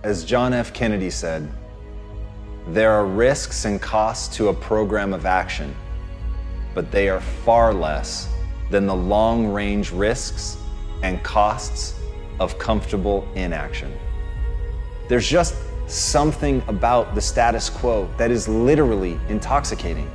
As John F. Kennedy said, there are risks and costs to a program of action, but they are far less than the long-range risks and costs of comfortable inaction. There's just something about the status quo that is literally intoxicating.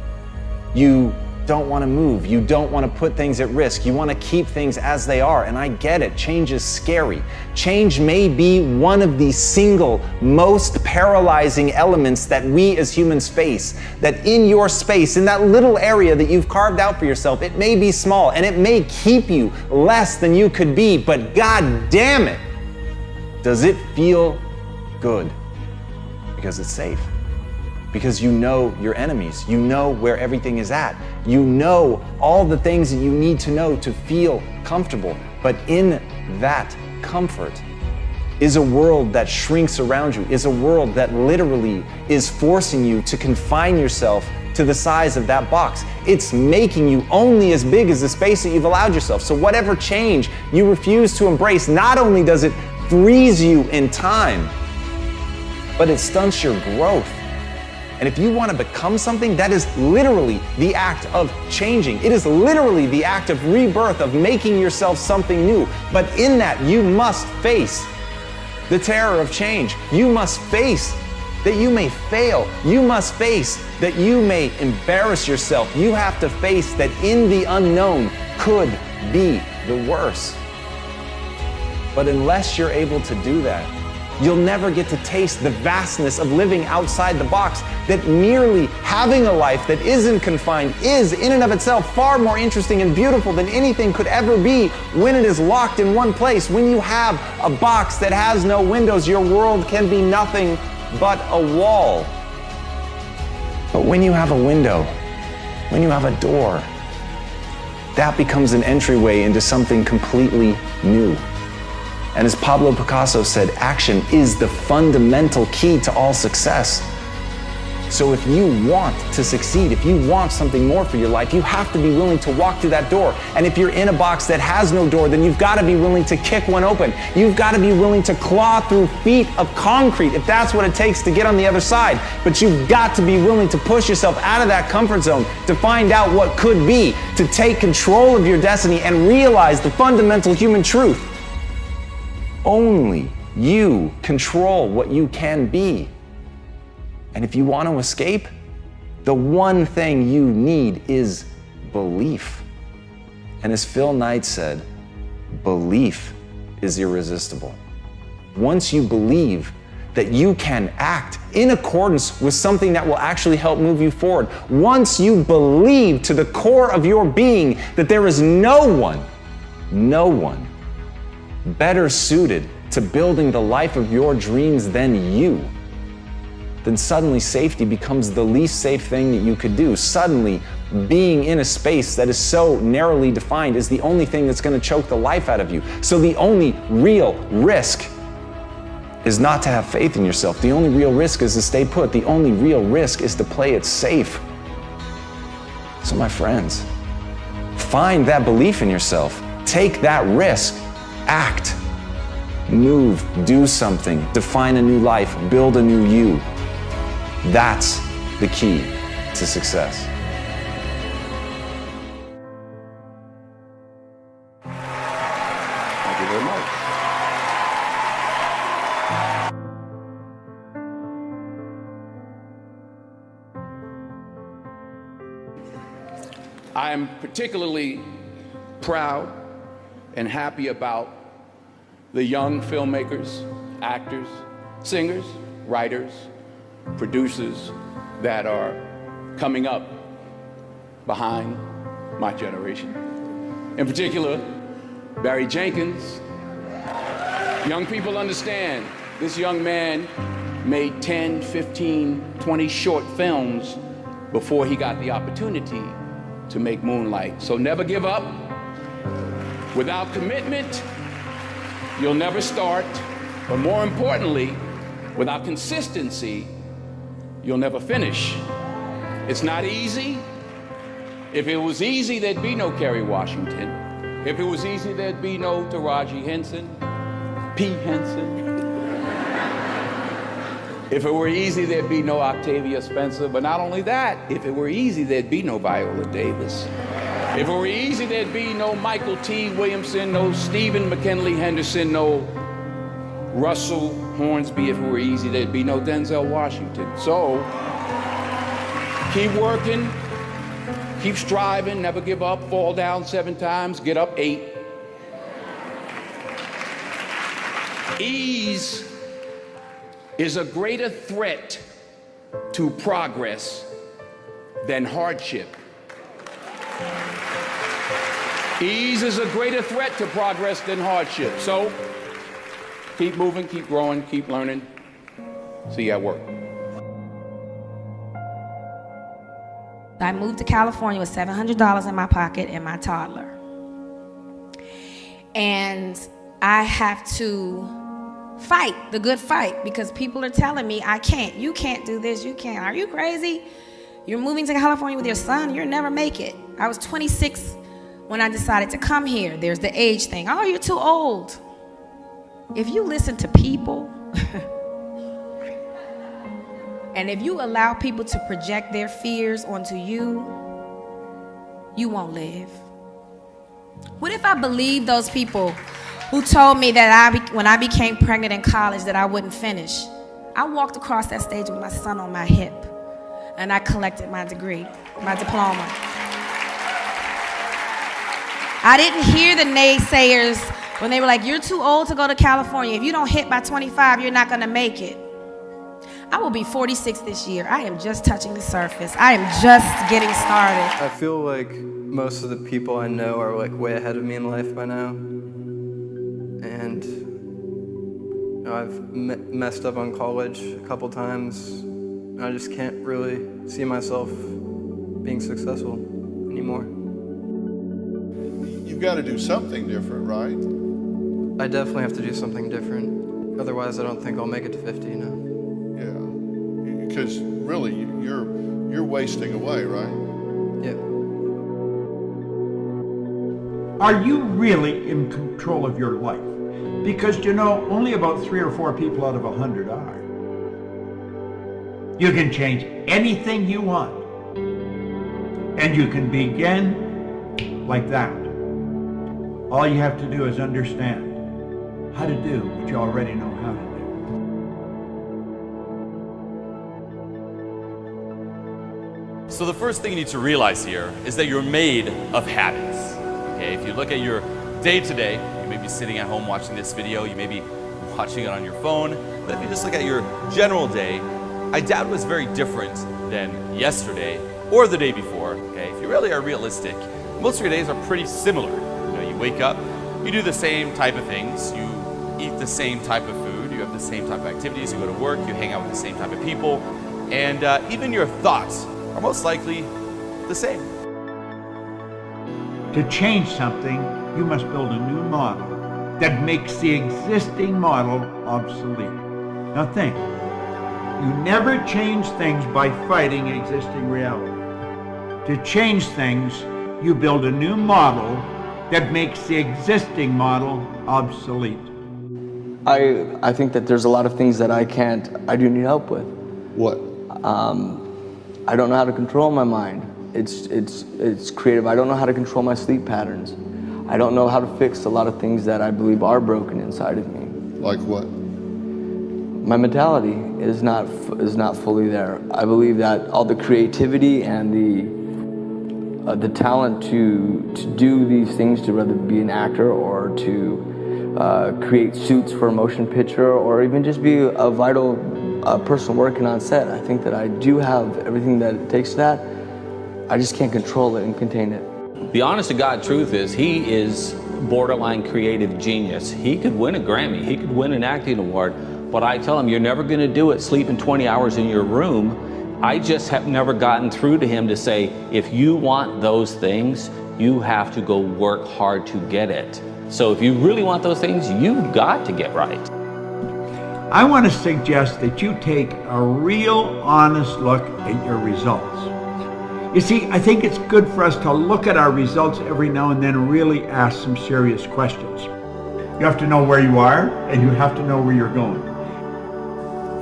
You don't want to move. You don't want to put things at risk. You want to keep things as they are. And I get it. Change is scary. Change may be one of the single most paralyzing elements that we as humans face. That in your space, in that little area that you've carved out for yourself, it may be small and it may keep you less than you could be, but God damn it, does it feel good? Because it's safe. Because you know your enemies, you know where everything is at, you know all the things that you need to know to feel comfortable. But in that comfort is a world that shrinks around you, is a world that literally is forcing you to confine yourself to the size of that box. It's making you only as big as the space that you've allowed yourself. So whatever change you refuse to embrace, not only does it freeze you in time, but it stunts your growth. And if you want to become something, that is literally the act of changing. It is literally the act of rebirth, of making yourself something new. But in that, you must face the terror of change. You must face that you may fail. You must face that you may embarrass yourself. You have to face that in the unknown could be the worst. But unless you're able to do that, you'll never get to taste the vastness of living outside the box, that merely having a life that isn't confined is in and of itself far more interesting and beautiful than anything could ever be when it is locked in one place. When you have a box that has no windows, your world can be nothing but a wall. But when you have a window, when you have a door, that becomes an entryway into something completely new. And as Pablo Picasso said, action is the fundamental key to all success. So if you want to succeed, if you want something more for your life, you have to be willing to walk through that door. And if you're in a box that has no door, then you've got to be willing to kick one open. You've got to be willing to claw through feet of concrete if that's what it takes to get on the other side. But you've got to be willing to push yourself out of that comfort zone to find out what could be, to take control of your destiny and realize the fundamental human truth. Only you control what you can be. And if you want to escape, the one thing you need is belief. And as Phil Knight said, belief is irresistible. Once you believe that you can act in accordance with something that will actually help move you forward, once you believe to the core of your being that there is no one better suited to building the life of your dreams than you, then suddenly safety becomes the least safe thing that you could do. Suddenly, being in a space that is so narrowly defined is the only thing that's going to choke the life out of you. So the only real risk is not to have faith in yourself. The only real risk is to stay put. The only real risk is to play it safe. So my friends, find that belief in yourself. Take that risk. Act, move, do something, define a new life, build a new you. That's the key to success. Thank you very much. I am particularly proud and happy about the young filmmakers, actors, singers, writers, producers that are coming up behind my generation. In particular, Barry Jenkins. Young people understand this young man made 10, 15, 20 short films before he got the opportunity to make Moonlight. So never give up. Without commitment, you'll never start. But more importantly, without consistency, you'll never finish. It's not easy. If it was easy, there'd be no Kerry Washington. If it was easy, there'd be no Taraji Henson, P. Henson. If it were easy, there'd be no Octavia Spencer. But not only that, if it were easy, there'd be no Viola Davis. If it were easy, there'd be no Michael T. Williamson, no Stephen McKinley Henderson, no Russell Hornsby. If it were easy, there'd be no Denzel Washington. So keep working, keep striving, never give up, fall down 7 times, get up 8. Ease is a greater threat to progress than hardship. Ease is a greater threat to progress than hardship. So keep moving, keep growing, keep learning. See you at work. I moved to California with $700 in my pocket and my toddler. And I have to fight the good fight because people are telling me I can't. You can't do this. You can't. Are you crazy? You're moving to California with your son. You'll never make it. I was 26 when I decided to come here. There's the age thing. Oh, you're too old. If you listen to people and if you allow people to project their fears onto you, you won't live. What if I believed those people who told me that when I became pregnant in college that I wouldn't finish? I walked across that stage with my son on my hip and I collected my degree, my diploma. I didn't hear the naysayers when they were like, you're too old to go to California. If you don't hit by 25, you're not gonna make it. I will be 46 this year. I am just touching the surface. I am just getting started. I feel like most of the people I know are like way ahead of me in life by now. And you know, I've messed up on college a couple times. And I just can't really see myself being successful anymore. You've got to do something different, right? I definitely have to do something different. Otherwise, I don't think I'll make it to 50, you know? Yeah, because really, you're wasting away, right? Yeah. Are you really in control of your life? Because you know, only about 3 or 4 people out of 100 are. You can change anything you want. And you can begin like that. All you have to do is understand how to do what you already know how to do. So the first thing you need to realize here is that you're made of habits. Okay, if you look at your day-to-day, you may be sitting at home watching this video, you may be watching it on your phone, but if you just look at your general day, I doubt it was very different than yesterday or the day before. Okay, if you really are realistic, most of your days are pretty similar. You know, you wake up, you do the same type of things, you eat the same type of food, you have the same type of activities, you go to work, you hang out with the same type of people, and even your thoughts are most likely the same. To change something, you must build a new model that makes the existing model obsolete. Now think, you never change things by fighting existing reality. To change things, you build a new model that makes the existing model obsolete. I think that there's a lot of things that I do need help with. What? I don't know how to control my mind. It's creative. I don't know how to control my sleep patterns. I don't know how to fix a lot of things that I believe are broken inside of me. Like what? My mentality is not fully there. I believe that all the creativity and the talent to do these things, to rather be an actor or to create suits for a motion picture or even just be a vital person working on set. I think that I do have everything that it takes to that. I just can't control it and contain it. The honest to God truth is he is borderline creative genius. He could win a Grammy, he could win an acting award, but I tell him, you're never gonna do it sleeping 20 hours in your room. I just have never gotten through to him to say, if you want those things, you have to go work hard to get it. So if you really want those things, you've got to get right. I want to suggest that you take a real honest look at your results. You see, I think it's good for us to look at our results every now and then and really ask some serious questions. You have to know where you are and you have to know where you're going.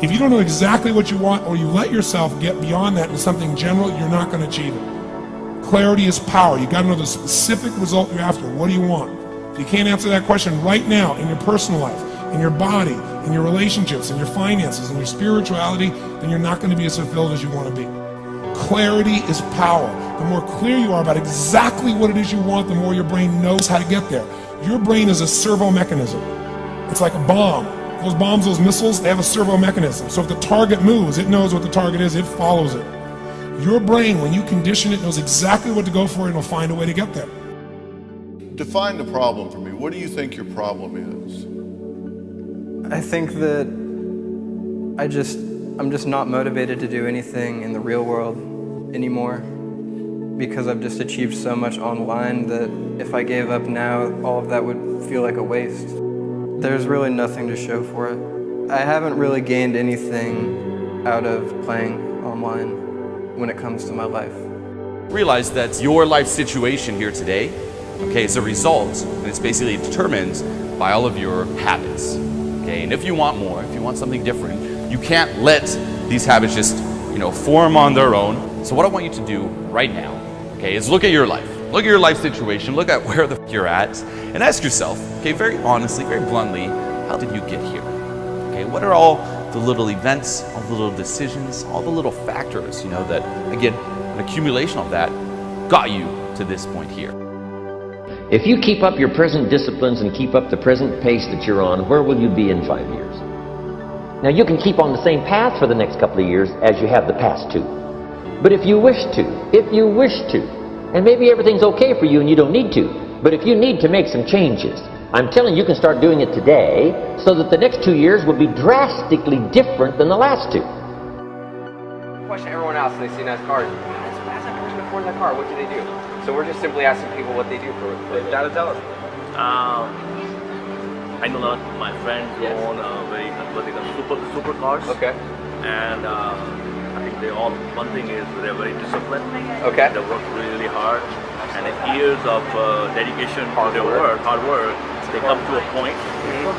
If you don't know exactly what you want, or you let yourself get beyond that into something general, you're not going to achieve it. Clarity is power. You got to know the specific result you're after. What do you want? If you can't answer that question right now in your personal life, in your body, in your relationships, in your finances, in your spirituality, then you're not going to be as fulfilled as you want to be. Clarity is power. The more clear you are about exactly what it is you want, the more your brain knows how to get there. Your brain is a servo mechanism. It's like a bomb. Those bombs, those missiles, they have a servo mechanism. So if the target moves, it knows what the target is, it follows it. Your brain, when you condition it, knows exactly what to go for, and it'll find a way to get there. Define the problem for me. What do you think your problem is? I think that I'm just not motivated to do anything in the real world anymore, because I've just achieved so much online that if I gave up now, all of that would feel like a waste. There's really nothing to show for it. I haven't really gained anything out of playing online when it comes to my life. Realize that your life situation here today, okay, is a result, and it's basically determined by all of your habits. Okay, and if you want more, if you want something different, you can't let these habits just, form on their own. So what I want you to do right now, okay, is look at your life. Look at your life situation, look at where the you're at, and ask yourself, okay, very honestly, very bluntly, how did you get here? Okay, what are all the little events, all the little decisions, all the little factors, that, again, an accumulation of that got you to this point here. If you keep up your present disciplines and keep up the present pace that you're on, where will you be in 5 years? Now you can keep on the same path for the next couple of years as you have the past two. But if you wish to, and maybe everything's okay for you and you don't need to, but if you need to make some changes, I'm telling you, you can start doing it today so that the next 2 years will be drastically different than the last two. Question everyone asks when they see nice cars. Why does that person afford that car? What do they do? So we're just simply asking people what they do for data. Tell us. I know that my friends own what they call supercars. Okay. And I think one thing is they're very disciplined. Okay. They work really hard, and in years of dedication to their work, hard work, they come to a point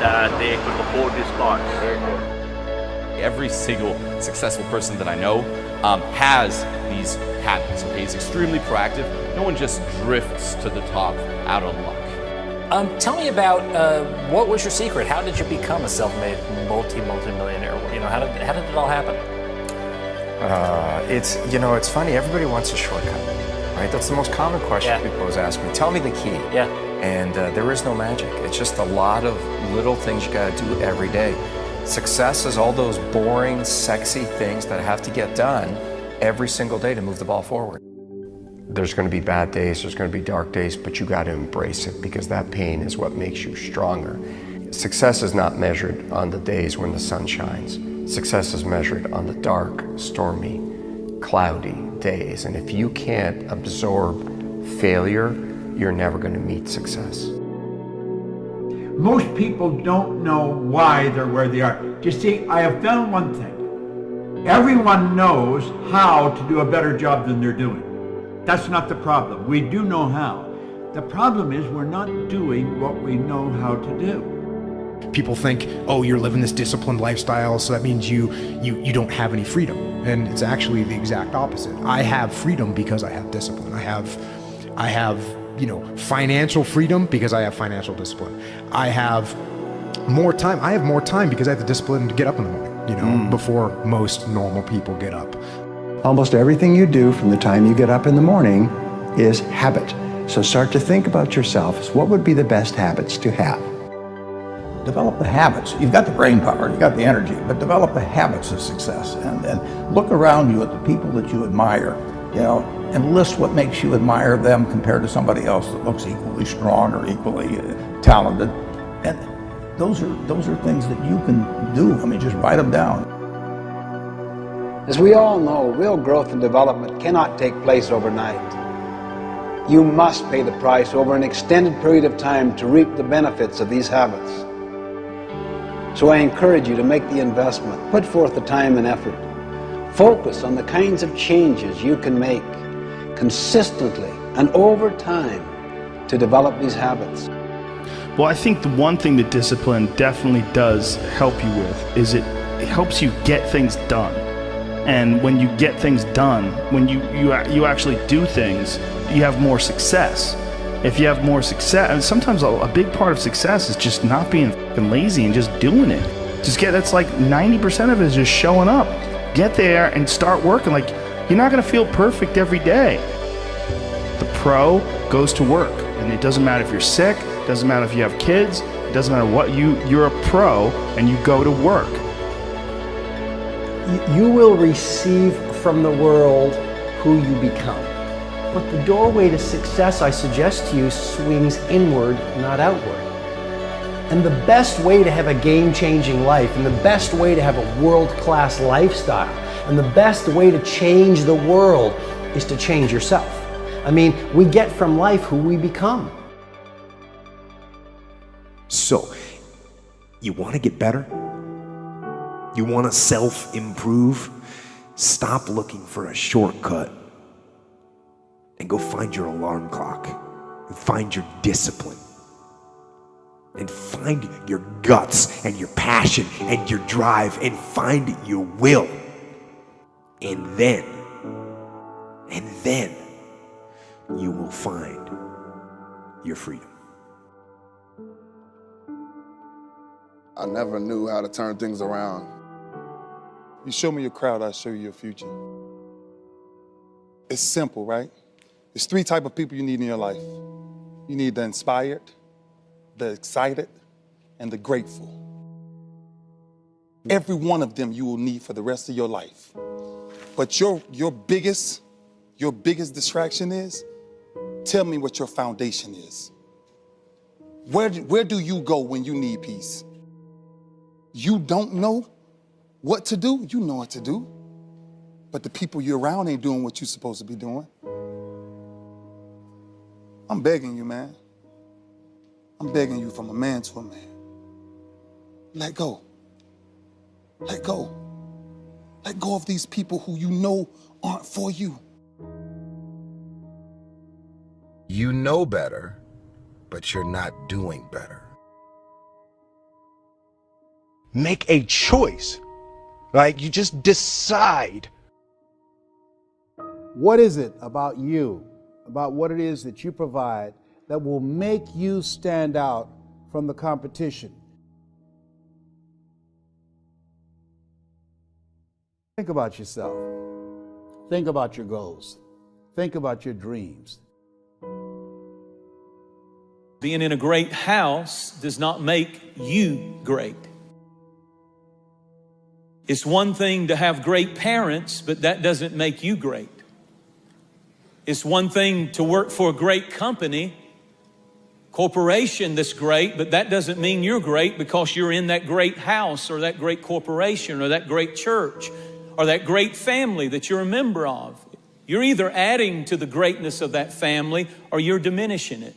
that they could afford these cars. Every single successful person that I know has these habits. Okay, he's extremely proactive. No one just drifts to the top out of luck. Tell me about what was your secret? How did you become a self-made multi-millionaire? How did it all happen? It's funny. Everybody wants a shortcut, right? That's the most common question people always ask me. Tell me the key. Yeah. And there is no magic. It's just a lot of little things you got to do every day. Success is all those boring, sexy things that have to get done every single day to move the ball forward. There's going to be bad days, there's going to be dark days, but you got to embrace it, because that pain is what makes you stronger. Success is not measured on the days when the sun shines. Success is measured on the dark, stormy, cloudy days. And if you can't absorb failure, you're never going to meet success. Most people don't know why they're where they are. You see, I have found one thing. Everyone knows how to do a better job than they're doing. That's not the problem. We do know how. The problem is we're not doing what we know how to do. People think, oh, you're living this disciplined lifestyle, so that means you don't have any freedom. And it's actually the exact opposite. I have freedom because I have discipline. I have financial freedom because I have financial discipline. I have more time. I have more time because I have the discipline to get up in the morning, before most normal people get up. Almost everything you do from the time you get up in the morning is habit. So start to think about yourself as what would be the best habits to have. Develop the habits. You've got the brain power, you've got the energy, but develop the habits of success, and look around you at the people that you admire, and list what makes you admire them compared to somebody else that looks equally strong or equally talented. And those are things that you can do. I mean, just write them down. As we all know, real growth and development cannot take place overnight. You must pay the price over an extended period of time to reap the benefits of these habits. So I encourage you to make the investment, put forth the time and effort. Focus on the kinds of changes you can make consistently and over time to develop these habits. Well, I think the one thing that discipline definitely does help you with is it helps you get things done. And when you get things done, when you actually do things, you have more success. If you have more success, and sometimes a big part of success is just not being fucking lazy and just doing it. That's like 90% of it is just showing up. Get there and start working. Like, you're not gonna feel perfect every day. The pro goes to work, and it doesn't matter if you're sick, it doesn't matter if you have kids, it doesn't matter what, you're a pro and you go to work. You will receive from the world who you become. But the doorway to success, I suggest to you, swings inward, not outward. And the best way to have a game-changing life, and the best way to have a world-class lifestyle, and the best way to change the world is to change yourself. I mean, we get from life who we become. So, you want to get better? You want to self-improve? Stop looking for a shortcut and go find your alarm clock and find your discipline and find your guts and your passion and your drive and find your will. And then you will find your freedom. I never knew how to turn things around. You show me your crowd, I'll show you your future. It's simple, right? There's 3 types of people you need in your life. You need the inspired, the excited, and the grateful. Every one of them you will need for the rest of your life. But your biggest distraction is, tell me what your foundation is. Where do you go when you need peace? You don't know what to do? You know what to do. But the people you're around ain't doing what you're supposed to be doing. I'm begging you, man. I'm begging you from a man to a man. Let go. Let go. Let go of these people who you know aren't for you. You know better, but you're not doing better. Make a choice. Like, you just decide. What is it about you, about what it is that you provide, that will make you stand out from the competition? Think about yourself. Think about your goals. Think about your dreams. Being in a great house does not make you great. It's one thing to have great parents, but that doesn't make you great. It's one thing to work for a great company, corporation that's great, but that doesn't mean you're great because you're in that great house or that great corporation or that great church or that great family that you're a member of. You're either adding to the greatness of that family or you're diminishing it.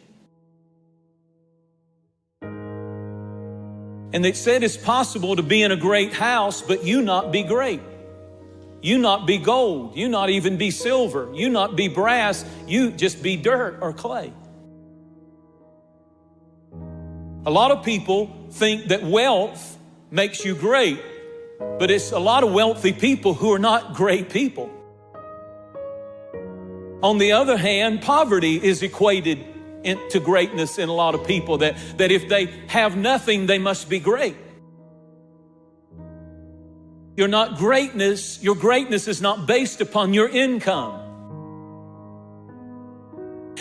And they said it's possible to be in a great house, but you not be great. You not be gold. You not even be silver. You not be brass. You just be dirt or clay. A lot of people think that wealth makes you great, but it's a lot of wealthy people who are not great people. On the other hand, poverty is equated to greatness in a lot of people, that if they have nothing, they must be great. You're not greatness. Your greatness is not based upon your income.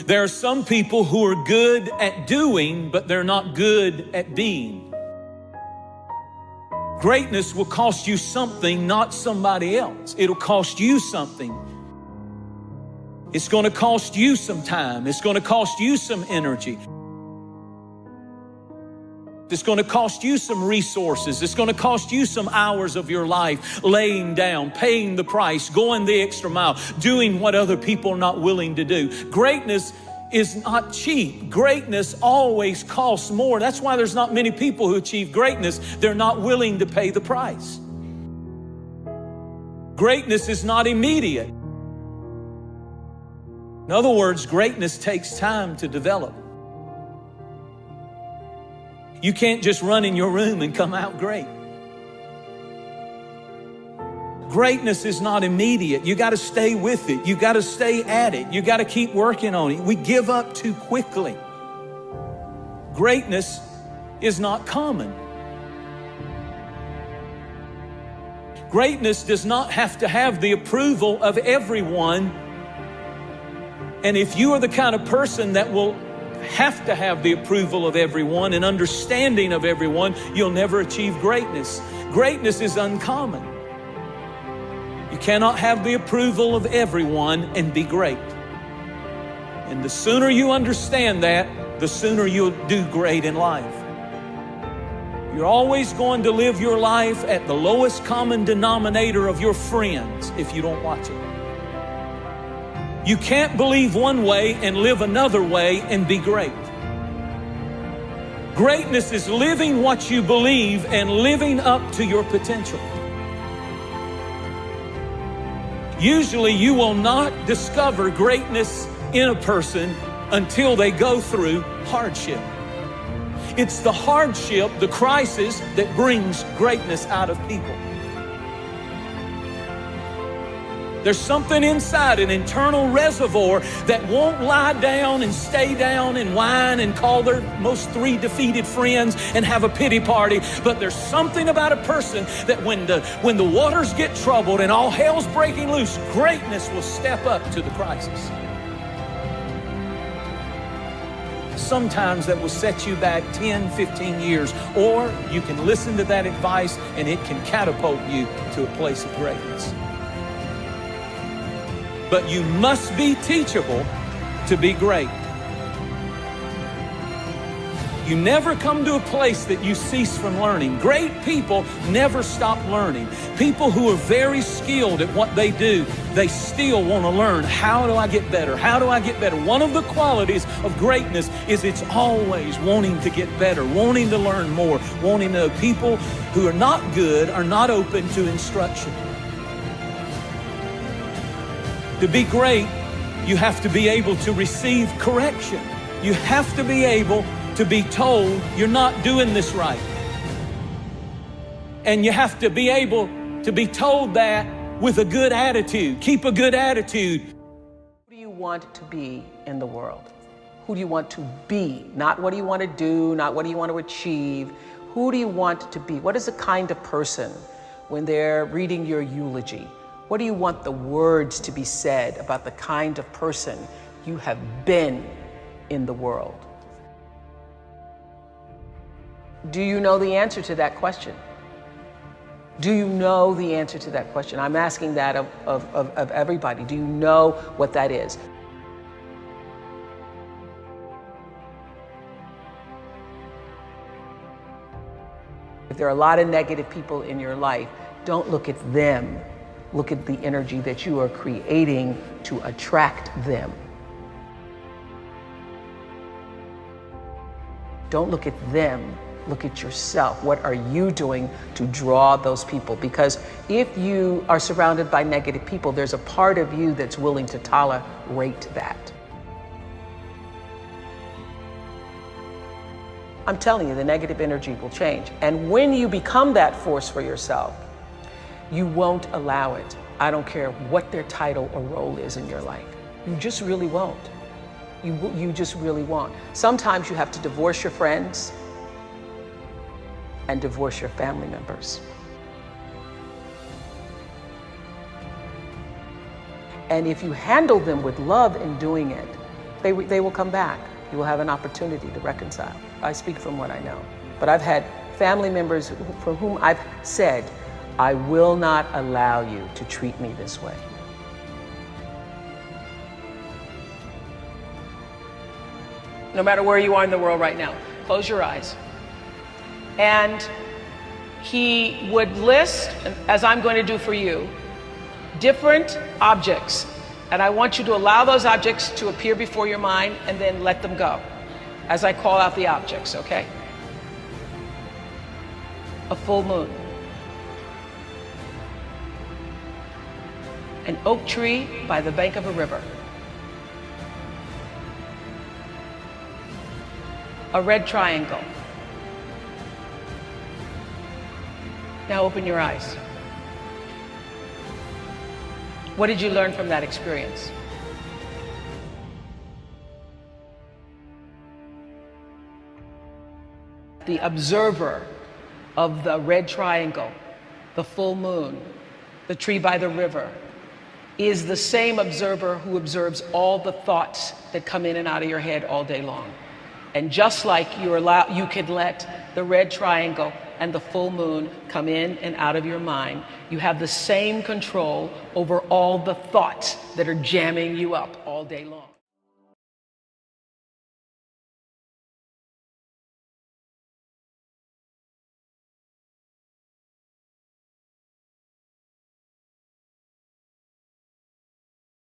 There are some people who are good at doing, but they're not good at being. Greatness will cost you something, not somebody else. It'll cost you something. It's going to cost you some time. It's going to cost you some energy. It's going to cost you some resources. It's going to cost you some hours of your life laying down, paying the price, going the extra mile, doing what other people are not willing to do. Greatness is not cheap. Greatness always costs more. That's why there's not many people who achieve greatness. They're not willing to pay the price. Greatness is not immediate. In other words, greatness takes time to develop. You can't just run in your room and come out great. Greatness is not immediate. You got to stay with it. You got to stay at it. You got to keep working on it. We give up too quickly. Greatness is not common. Greatness does not have to have the approval of everyone. And if you are the kind of person that will have to have the approval of everyone and understanding of everyone, you'll never achieve greatness. Greatness is uncommon. You cannot have the approval of everyone and be great. And the sooner you understand that, the sooner you'll do great in life. You're always going to live your life at the lowest common denominator of your friends if you don't watch it. You can't believe one way and live another way and be great. Greatness is living what you believe and living up to your potential. Usually you will not discover greatness in a person until they go through hardship. It's the hardship, the crisis, that brings greatness out of people. There's something inside, an internal reservoir that won't lie down and stay down and whine and call their most 3 defeated friends and have a pity party. But there's something about a person that when the waters get troubled and all hell's breaking loose, greatness will step up to the crisis. Sometimes that will set you back 10, 15 years, or you can listen to that advice and it can catapult you to a place of greatness. But you must be teachable to be great. You never come to a place that you cease from learning. Great people never stop learning. People who are very skilled at what they do, they still want to learn. How do I get better? How do I get better? One of the qualities of greatness is it's always wanting to get better, wanting to learn more, wanting to know. People who are not good are not open to instruction. To be great, you have to be able to receive correction. You have to be able to be told you're not doing this right. And you have to be able to be told that with a good attitude. Keep a good attitude. Who do you want to be in the world? Who do you want to be? Not what do you want to do, not what do you want to achieve. Who do you want to be? What is the kind of person when they're reading your eulogy? What do you want the words to be said about the kind of person you have been in the world? Do you know the answer to that question? Do you know the answer to that question? I'm asking that of everybody. Do you know what that is? If there are a lot of negative people in your life, don't look at them. Look at the energy that you are creating to attract them. Don't look at them, look at yourself. What are you doing to draw those people? Because if you are surrounded by negative people, there's a part of you that's willing to tolerate that. I'm telling you, the negative energy will change. And when you become that force for yourself, you won't allow it. I don't care what their title or role is in your life. You just really won't. You just really won't. Sometimes you have to divorce your friends and divorce your family members. And if you handle them with love in doing it, they will come back. You will have an opportunity to reconcile. I speak from what I know. But I've had family members for whom I've said, I will not allow you to treat me this way. No matter where you are in the world right now, close your eyes. And he would list, as I'm going to do for you, different objects. And I want you to allow those objects to appear before your mind and then let them go as I call out the objects, okay? A full moon. An oak tree by the bank of a river. A red triangle. Now open your eyes. What did you learn from that experience? The observer of the red triangle, the full moon, the tree by the river, is the same observer who observes all the thoughts that come in and out of your head all day long. And just like you could let the red triangle and the full moon come in and out of your mind, you have the same control over all the thoughts that are jamming you up all day long.